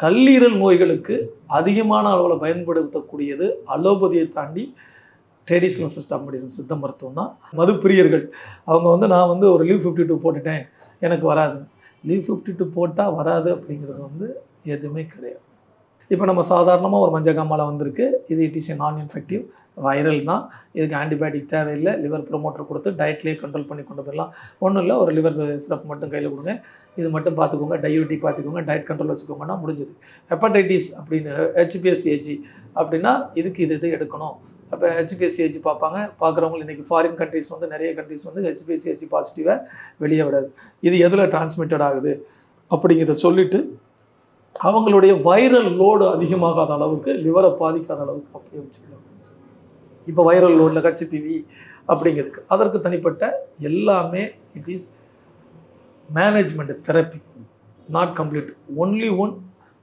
கல்லீரல் நோய்களுக்கு அதிகமான அளவில் பயன்படுத்தக்கூடியது அலோபதியை தாண்டி ட்ரெடிஷ்னல் சிஸ்டம் மெடிசன், சித்த மருத்துவம் தான். மதுப்பிரியர்கள் அவங்க நான் ஒரு லீவ் 52 போட்டுட்டேன் எனக்கு வராது. லீவ் 52 போட்டால் வராது அப்படிங்கிறது எதுவுமே கிடையாது. இப்போ நம்ம சாதாரணமாக ஒரு மஞ்சக்காமாலை வந்திருக்கு, இது இட் இஸ் ஏ நான் இன்ஃபெக்டிவ் வைரல் தான், இதுக்கு ஆன்டிபயோட்டிக் தேவையில்லை, லிவர் ப்ரொமோட்டர் கொடுத்து டயட்லேயே கண்ட்ரோல் பண்ணி கொண்டு போயிடலாம். ஒன்றும் இல்லை, ஒரு லிவர் சிரப் மட்டும் கையில் கொடுங்க, இது மட்டும் பார்த்துக்கோங்க, டயபெட்டிக் பார்த்துக்கோங்க, டயட் கண்ட்ரோல் வச்சுக்கோங்கன்னா முடிஞ்சது. ஹெப்படைட்டிஸ் அப்படின்னு HPSAG அப்படின்னா இதுக்கு இது எடுக்கணும். அப்போ HPSAG பார்ப்பாங்க. பார்க்குறவங்க இன்றைக்கி ஃபாரின் கண்ட்ரிஸ் நிறைய கண்ட்ரிஸ் HPSAG பாசிட்டிவாக வெளியே விடாது. இது எதில் டிரான்ஸ்மிட்டட் ஆகுது அப்படிங்கிறத சொல்லிவிட்டு அவங்களுடைய வைரல் லோடு அதிகமாகாத அளவுக்கு, லிவரை பாதிக்காத அளவுக்கு அப்படியே வச்சுக்கலாம். இப்போ வைரல் லோடில் HPV அப்படிங்கிறதுக்கு அதற்கு தனிப்பட்ட எல்லாமே it is management therapy, not complete. Only one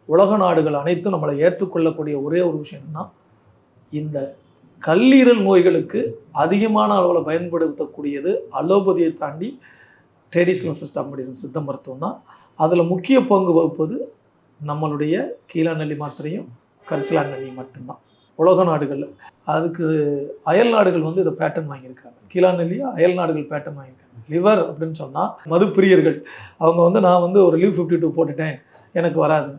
உலக நாடுகள் அனைத்தும் நம்மளை ஏற்றுக்கொள்ளக்கூடிய ஒரே ஒரு விஷயம் என்னன்னா, இந்த கல்லீரல் நோய்களுக்கு அதிகமான அளவில் பயன்படுத்தக்கூடியது அலோபதியை தாண்டி ட்ரெடிஷ்னல் சிஸ்டம் மெடிசன், சித்த மருத்துவம் தான். அதில் முக்கிய பங்கு வகுப்பது நம்மளுடைய கீழாநெல்லி மாத்திரையும் கரிசலாங்கண்ணி மட்டும்தான். உலக நாடுகளில் அதுக்கு அயல் நாடுகள் இதை பேட்டர்ன் வாங்கியிருக்காங்க. கீழாநெல்லியை அயல் நாடுகள் பேட்டர்ன் வாங்கியிருக்காங்க. லிவர் அப்படின்னு சொன்னால் மதுப்பிரியர்கள் அவங்க நான் ஒரு லீவ் 52 போட்டுட்டேன் எனக்கு வராது.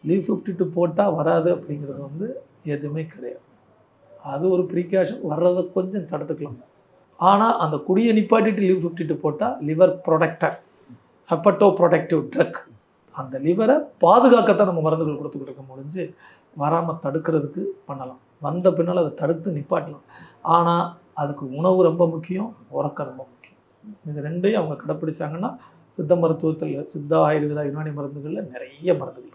லீவ் 52 போட்டால் வராது அப்படிங்கிறது எதுவுமே கிடையாது. அது ஒரு ப்ரீகாஷன், வர்றதை கொஞ்சம் தடுத்துக்கலாம். ஆனால் அந்த குடியை நிப்பாட்டிட்டு லீவ் 52 போட்டால் லிவர் ப்ரொடெக்டர், ஹெப்பட்டோ ப்ரொடெக்டிவ் ட்ரக், அந்த லிவரை பாதுகாக்கத்தான் நம்ம மருந்துகள் கொடுத்துக்கிட்டு இருக்க முடிஞ்சு வராமல் தடுக்கிறதுக்கு பண்ணலாம். வந்த பின்னால் அதை தடுத்து நிப்பாட்டலாம். ஆனால் அதுக்கு உணவு ரொம்ப முக்கியம், உறக்கம் ரொம்ப முக்கியம். இது ரெண்டையும் அவங்க கடைப்பிடிச்சாங்கன்னா சித்த மருத்துவத்தில், சித்தா, ஆயுர்வேதா, யுனானி மருந்துகளில் நிறைய மருந்துகள்